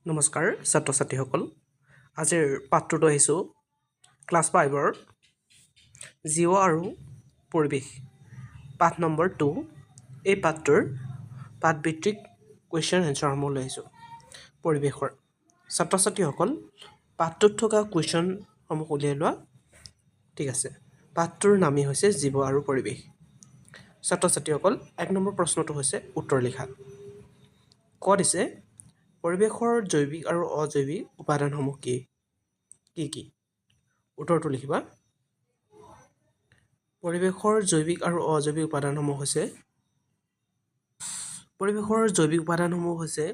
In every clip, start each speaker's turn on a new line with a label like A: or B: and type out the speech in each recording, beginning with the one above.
A: নমস্কাৰ ছাত্ৰ ছাত্ৰীসকল আজিৰ পাঠটোত আহিছোঁ ক্লাছ 5ৰ জীৱ আৰু পৰিৱেশ পাঠ নম্বৰ 2 এই পাঠটোৰ পাঠভিত্তিক কুৱেশ্যন এনচাৰসমূহ লৈ আহিছোঁ পৰিৱেশৰ ছাত্ৰ ছাত্ৰীসকল পাঠটোত থকা কুৱেশ্যনসমূহ উলিয়াই লোৱা ঠিক আছে পাঠটোৰ নামেই হৈছে জীৱ আৰু পৰিৱেশ ছাত্ৰ ছাত্ৰীসকল 1 নম্বৰ প্ৰশ্নটো হৈছে উত্তৰ লিখা ক দিছে পৰিৱেশৰ জৈৱিক আৰু অজৈৱিক উপাদানসমূহ কি কি উত্তৰটো লিখিবা পৰিৱেশৰ জৈৱিক আৰু অজৈৱিক উপাদানসমূহ হৈছে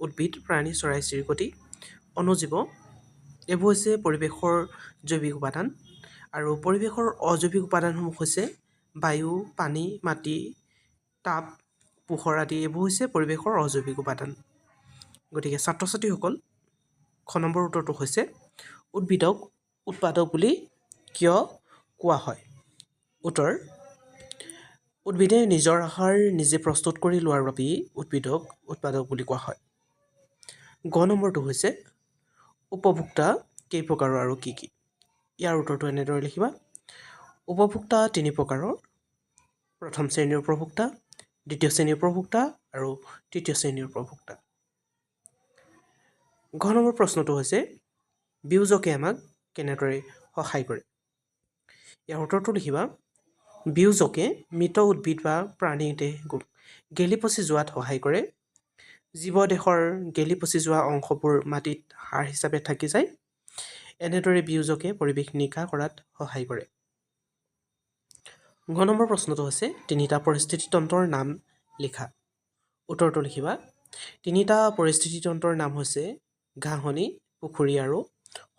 A: উদ্ভিদ প্ৰাণী চৰাই চিৰিকটি অণুজীৱ এইবোৰ হৈছে পৰিৱেশৰ জৈৱিক উপাদান আৰু পৰিৱেশৰ অজৈৱিক উপাদানসমূহ হৈছে বায়ু পানী মাটি তাপ পোহৰ আদি এইবোৰ হৈছে পৰিৱেশৰ অজৈৱিক উপাদান গতিকে ছাত্ৰ ছাত্ৰীসকল খ নম্বৰ উত্তৰটো হৈছে উদ্ভিদক উৎপাদক বুলি কিয় কোৱা হয় উত্তৰ উদ্ভিদে নিজৰ আহাৰ নিজে প্ৰস্তুত কৰি লোৱাৰ বাবে উদ্ভিদক উৎপাদক বুলি কোৱা হয় গ নম্বৰটো হৈছে উপভোক্তা কেই প্ৰকাৰৰ আৰু কি ইয়াৰ উত্তৰটো এনেদৰে লিখিবা উপভোক্তা তিনি প্ৰকাৰৰ প্ৰথম শ্ৰেণীৰ উপভোক্তা দ্বিতীয় শ্ৰেণীৰ উপভোক্তা আৰু তৃতীয় শ্ৰেণীৰ উপভোক্তা ঘ নম্বৰ প্ৰশ্নটো হৈছে বিয়োজকে আমাক কেনেদৰে সহায় কৰে ইয়াৰ উত্তৰটো লিখিবা বিয়োজকে মৃত উদ্ভিদ বা প্ৰাণী দেহ গেলি পচি যোৱাত সহায় কৰে জীৱদেহৰ গেলি পচি যোৱা অংশবোৰ মাটিত সাৰ হিচাপে থাকি যায় এনেদৰে বিয়োজকে পৰিৱেশ নিকা কৰাত সহায় কৰে ঘ নম্বৰ প্ৰশ্নটো হৈছে তিনিটা পৰিস্থিতি তন্ত্ৰৰ নাম লিখা উত্তৰটো লিখিবা তিনিটা পৰিস্থিতি তন্ত্ৰৰ নাম হৈছে ঘাঁহনি পুখুৰী আৰু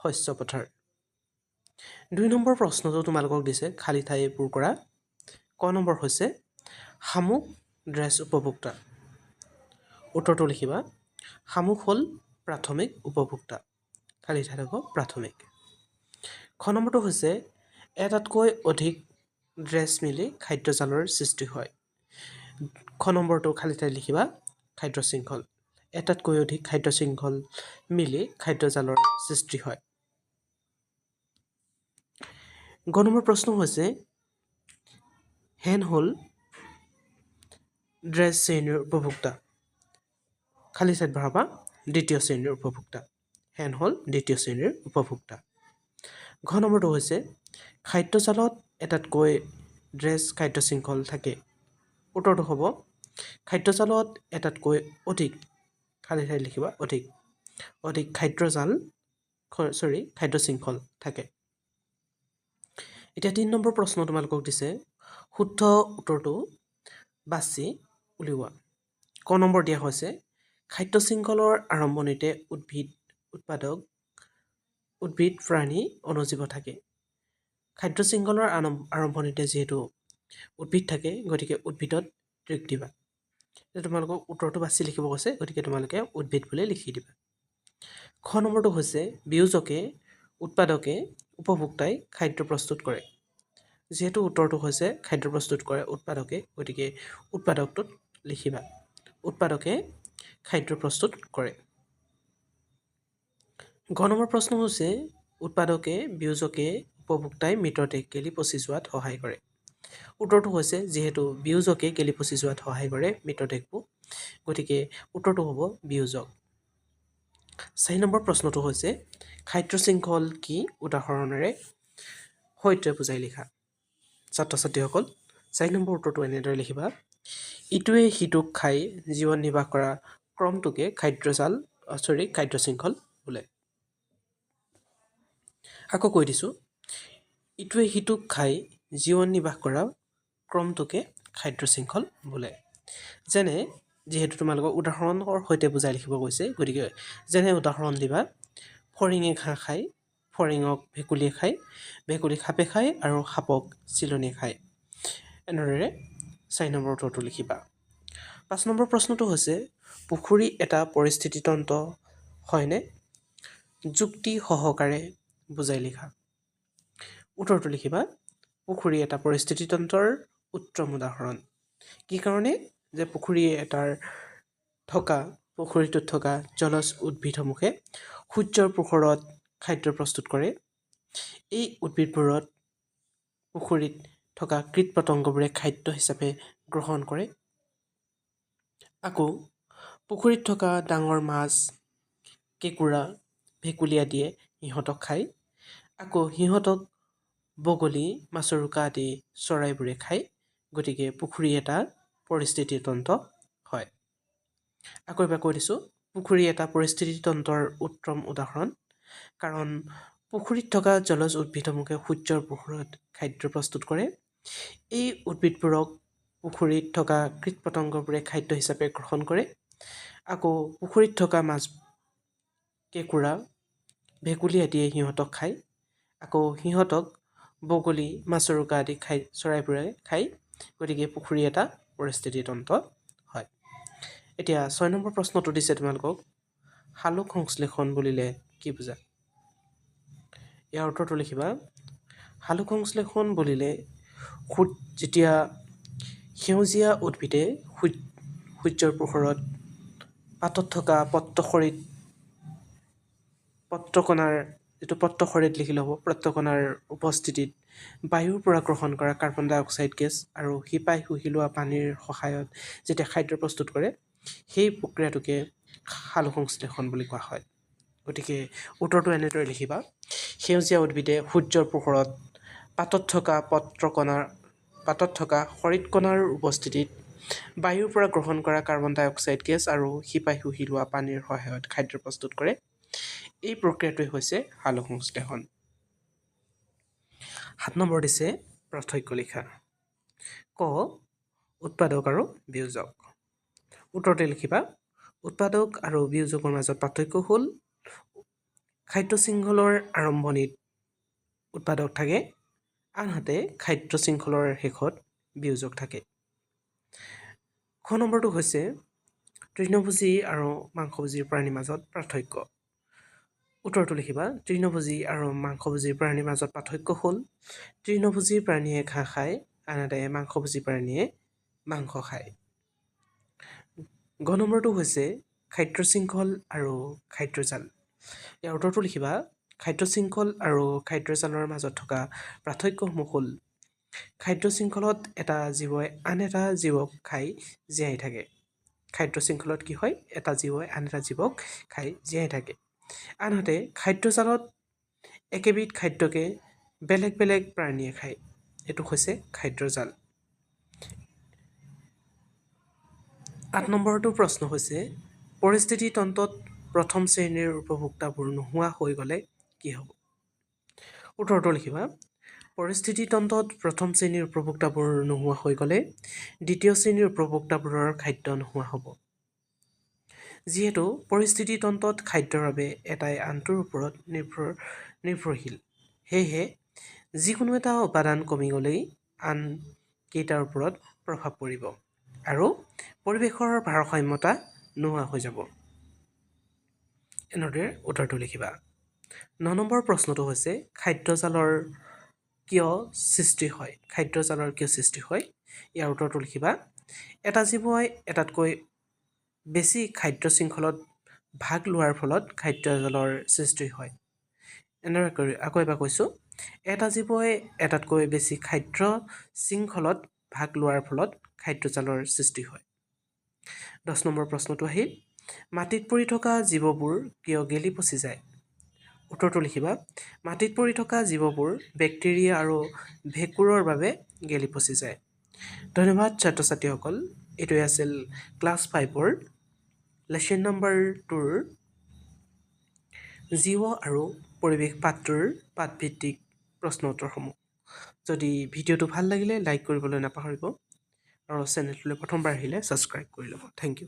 A: শস্য পথাৰ 2 নম্বৰ প্ৰশ্নটো তোমালোকক দিছে খালী ঠাই পূৰ কৰা ক নম্বৰ হৈছে শামুক ড্ৰেছ উপভোক্তা উত্তৰটো লিখিবা শামুক হ'ল প্ৰাথমিক উপভোক্তা খালী ঠাই হ'ব প্ৰাথমিক খ নম্বৰটো হৈছে এটাতকৈ অধিক ড্ৰেছ মিলি খাদ্যজালৰ সৃষ্টি হয় খ নম্বৰটো খালী ঠাই লিখিবা খাদ্য শৃংখল এটাতকৈ অধিক খাদ্য শৃংখল মিলি খাদ্যজালৰ সৃষ্টি হয় গ নম্বৰ প্ৰশ্ন হৈছে হেন হ'ল ড্ৰেছ শ্ৰেণীৰ উপভোক্তা খালী ঠাইত ভৰাবা দ্বিতীয় শ্ৰেণীৰ উপভোক্তা হেন হ'ল দ্বিতীয় শ্ৰেণীৰ উপভোক্তা ঘ নম্বৰটো হৈছে খাদ্যজালত এটাতকৈ ড্ৰেছ খাদ্য শৃংখল থাকে উত্তৰটো হ'ব খাদ্যজালত এটাতকৈ অধিক খালী ঠাইত লিখিবা অধিক খাদ্য শৃংখল থাকে এতিয়া 3 নম্বৰ প্ৰশ্ন তোমালোকক দিছে শুদ্ধ উত্তৰটো বাছি উলিওৱা ক নম্বৰ দিয়া হৈছে খাদ্য শৃংখলৰ আৰম্ভণিতে উদ্ভিদ প্ৰাণী অণুজীৱ থাকে খাদ্য শৃংখলৰ আৰম্ভণিতে যিহেতু উদ্ভিদ থাকে গতিকে উদ্ভিদত টিক দিবা তোমালোকক উত্তৰটো বাছি লিখিব কৈছে গতিকে তোমালোকে উদ্ভিদ বুলি লিখি দিবা খ নম্বৰটো হৈছে বিয়োজকে উৎপাদকে উপভোক্তাই খাদ্য প্ৰস্তুত কৰে যিহেতু উত্তৰটো হৈছে খাদ্য প্ৰস্তুত কৰে উৎপাদকে গতিকে উৎপাদকটোত লিখিবা উৎপাদকে খাদ্য প্ৰস্তুত কৰে ঘ নম্বৰ প্ৰশ্ন হৈছে উৎপাদকে বিয়োজকে উপভোক্তাই মৃতদেহ গেলি পচি যোৱাত সহায় কৰে উত্তৰটো হৈছে যিহেতু বিয়োজকে গেলি পচি যোৱাত সহায় কৰে মৃতদেহবোৰ গতিকে উত্তৰটো হ'ব বিয়োজক 4 নম্বৰ প্ৰশ্নটো হৈছে খাদ্য শৃংখল কি উদাহৰণেৰে সৈতে বুজাই লিখা ছাত্ৰ ছাত্ৰীসকল 4 নম্বৰ উত্তৰটো এনেদৰে লিখিবা ইটোৱে সিটোক খাই জীৱন নিৰ্বাহ কৰা ক্ৰমটোকে খাদ্য শৃংখল বোলে আকৌ কৈ দিছোঁ ইটোৱে সিটোক খাই জীৱন নিৰ্বাহ কৰা ক্ৰমটোকে খাদ্য শৃংখল বোলে যেনে যিহেতু তোমালোকক উদাহৰণৰ সৈতে বুজাই লিখিব কৈছে গতিকে যেনে উদাহৰণ দিবা ফৰিঙে ঘাঁহ খায় ফৰিঙক ভেকুলীয়ে খায় ভেকুলী সাপে খায় আৰু সাপক চিলনীয়ে খায় এনেদৰে 4 নম্বৰ উত্তৰটো লিখিবা 5 নম্বৰ প্ৰশ্নটো হৈছে পুখুৰী এটা পৰিস্থিতি তন্ত্ৰ হয়নে যুক্তি সহকাৰে বুজাই লিখা উত্তৰটো লিখিবা পুখুৰী এটা পৰিস্থিতি তন্ত্ৰৰ উত্তম উদাহৰণ কি কাৰণে যে পুখুৰী এটাৰ থকা পুখুৰীটোত থকা জলজ উদ্ভিদসমূহে সূৰ্যৰ পোহৰত খাদ্য প্ৰস্তুত কৰে। এই উদ্ভিদবোৰত পুখুৰীত থকা কীট পতংগবোৰে খাদ্য হিচাপে গ্ৰহণ কৰে। আকৌ পুখুৰীত থকা ডাঙৰ মাছ, কেঁকুৰা, ভেকুলী আদিয়ে সিহঁতক খায়। আকৌ সিহঁতক বগলী, মাছৰোকা আদি চৰাইবোৰে খায়। গতিকে পুখুৰী এটা পৰিস্থিতি তন্ত্ৰ হয়। আকৌ এবাৰ কৈ দিছোঁ, পুখুৰী এটা পৰিস্থিতি তন্ত্ৰৰ উত্তম উদাহৰণ। কাৰণ পুখুৰীত থকা জলজ উদ্ভিদসমূহে সূৰ্যৰ পোহৰত খাদ্য প্ৰস্তুত কৰে। এই উদ্ভিদবোৰক পুখুৰীত থকা কীট পতংগবোৰে খাদ্য হিচাপে গ্ৰহণ কৰে। আকৌ পুখুৰীত থকা মাছ, কেঁকুৰা, ভেকুলী আদিয়ে সিহঁতক খায়। আকৌ সিহঁতক বগলী, মাছৰোকা আদি চৰাইবোৰে খায়। গতিকে পুখুৰী এটা পৰিস্থিতি তন্ত্ৰ হয়। এতিয়া 6 নম্বৰ প্ৰশ্নটো দিছে তোমালোকক, সালোক সংশ্লেষণ বুলিলে কি বুজা? ইয়াৰ উত্তৰটো লিখিবা। সালোক সংশ্লেষণ বুলিলে যেতিয়া সেউজীয়া উদ্ভিদে সূৰ্যৰ পোহৰত পাতত থকা পত্ৰকণাৰ লিখি ল'ব, পত্ৰকণাৰ উপস্থিতিত বায়ুৰ পৰা গ্ৰহণ কৰা কাৰ্বন ডাই অক্সাইড গেছ আৰু শিপাই শুহি লোৱা পানীৰ সহায়ত যেতিয়া খাদ্য প্ৰস্তুত কৰে, সেই প্ৰক্ৰিয়াটোকে সালোক সংশ্লেষণ বুলি কোৱা হয়। গতিকে উত্তৰটো এনেদৰে লিখিবা। সেউজীয়া উদ্ভিদে সূৰ্যৰ পোহৰত পাতত থকা শৰীৰকণাৰ উপস্থিতিত বায়ুৰ পৰা গ্ৰহণ কৰা কাৰ্বন ডাই অক্সাইড গেছ আৰু শিপাই শুহি লোৱা পানীৰ সহায়ত খাদ্য প্ৰস্তুত কৰে। এই প্ৰক্ৰিয়াটোৱে হৈছে সালোক সংশ্লেষণ। 7 নম্বৰ দিছে পাৰ্থক্য লিখা। ক, উৎপাদক আৰু বিয়োজক। উত্তৰতে লিখিবা। উৎপাদক আৰু বিয়োজকৰ মাজত পাৰ্থক্য হ'ল খাদ্য শৃংখলৰ আৰম্ভণিত উৎপাদক থাকে, আনহাতে খাদ্য শৃংখলৰ শেষত বিয়োজক থাকে। খ নম্বৰটো হৈছে তৃণভোজী আৰু মাংসভোজী প্ৰাণীৰ মাজত পাৰ্থক্য। উত্তৰটো লিখিবা। তৃণভোজী আৰু মাংসভোজী প্ৰাণীৰ মাজত পাৰ্থক্য হ'ল তৃণভোজী প্ৰাণীয়ে ঘাঁহ খায়, আনহাতে মাংসভোজী প্ৰাণীয়ে মাংস খায়। গ নম্বৰটো হৈছে খাদ্য শৃংখল আৰু খাদ্যজাল। ইয়াৰ উত্তৰটো লিখিবা। খাদ্য শৃংখল আৰু খাদ্যজালৰ মাজত থকা পাৰ্থক্যসমূহ হ'ল খাদ্য শৃংখলত এটা জীৱই আন এটা জীৱক খাই জীয়াই থাকে। খাদ্য শৃংখলত কি হয়? এটা জীৱই আন এটা জীৱক খাই জীয়াই থাকে। আনহাতে খাদ্যজালত একেবিধ খাদ্যকে বেলেগ বেলেগ প্ৰাণীয়ে খায়। এইটো হৈছে খাদ্যজাল। 8 নম্বৰটো প্ৰশ্ন হৈছে পৰিস্থিতি তন্ত্ৰত প্ৰথম শ্ৰেণীৰ উপভোক্তাবোৰ নোহোৱা হৈ গ'লে কি হ'ব? উত্তৰটো লিখিবা। পৰিস্থিতি তন্ত্ৰত প্ৰথম শ্ৰেণীৰ উপভোক্তাবোৰ নোহোৱা হৈ গ'লে দ্বিতীয় শ্ৰেণীৰ উপভোক্তাবোৰৰ খাদ্য নোহোৱা হ'ব। যিহেতু পৰিস্থিতি তন্ত্ৰত খাদ্যৰ বাবে এটাই আনটোৰ ওপৰত নিৰ্ভৰশীল, সেয়েহে যিকোনো এটা উপাদান কমি গ'লেই আন কেইটাৰ ওপৰত প্ৰভাৱ পৰিব আৰু পৰিৱেশৰ ভাৰসাম্যতা নোহোৱা হৈ যাব। এনেদৰে উত্তৰটো লিখিবা। 9 নম্বৰ প্ৰশ্নটো হৈছে খাদ্যজালৰ কিয় সৃষ্টি হয়? খাদ্যজালৰ কিয় সৃষ্টি হয়? ইয়াৰ উত্তৰটো লিখিবা। এটা জীৱই এটাতকৈ বেছি খাদ্য শৃংখলত ভাগ লোৱাৰ ফলত খাদ্যজালৰ সৃষ্টি হয়। এনেদৰে আকৌ এবাৰ কৈছোঁ, এটা জীৱই এটাতকৈ বেছি খাদ্য শৃংখলত ভাগ লোৱাৰ ফলত খাদ্যজালৰ সৃষ্টি হয়। 10 নম্বৰ প্ৰশ্নটো আহিল, মাটিত পৰি থকা জীৱবোৰ কিয় গেলি পচি যায়? উত্তৰটো লিখিবা। মাটিত পৰি থকা জীৱবোৰ বেক্টেৰিয়া আৰু ভেঁকুৰৰ বাবে গেলি পচি যায়। ধন্যবাদ ছাত্ৰ ছাত্ৰীসকল। এইটোৱে আছিল ক্লাছ 5ৰ লেচন নম্বৰ 2ৰ জীৱ আৰু পৰিৱেশ পাঠটোৰ পাঠভিত্তিক প্ৰশ্ন উত্তৰসমূহ। যদি ভিডিঅ'টো ভাল লাগিলে লাইক কৰিবলৈ নাপাহৰিব আৰু চেনেলটোলৈ প্ৰথমবাৰ আহিলে ছাবস্ক্ৰাইব কৰি ল'ব। Thank U.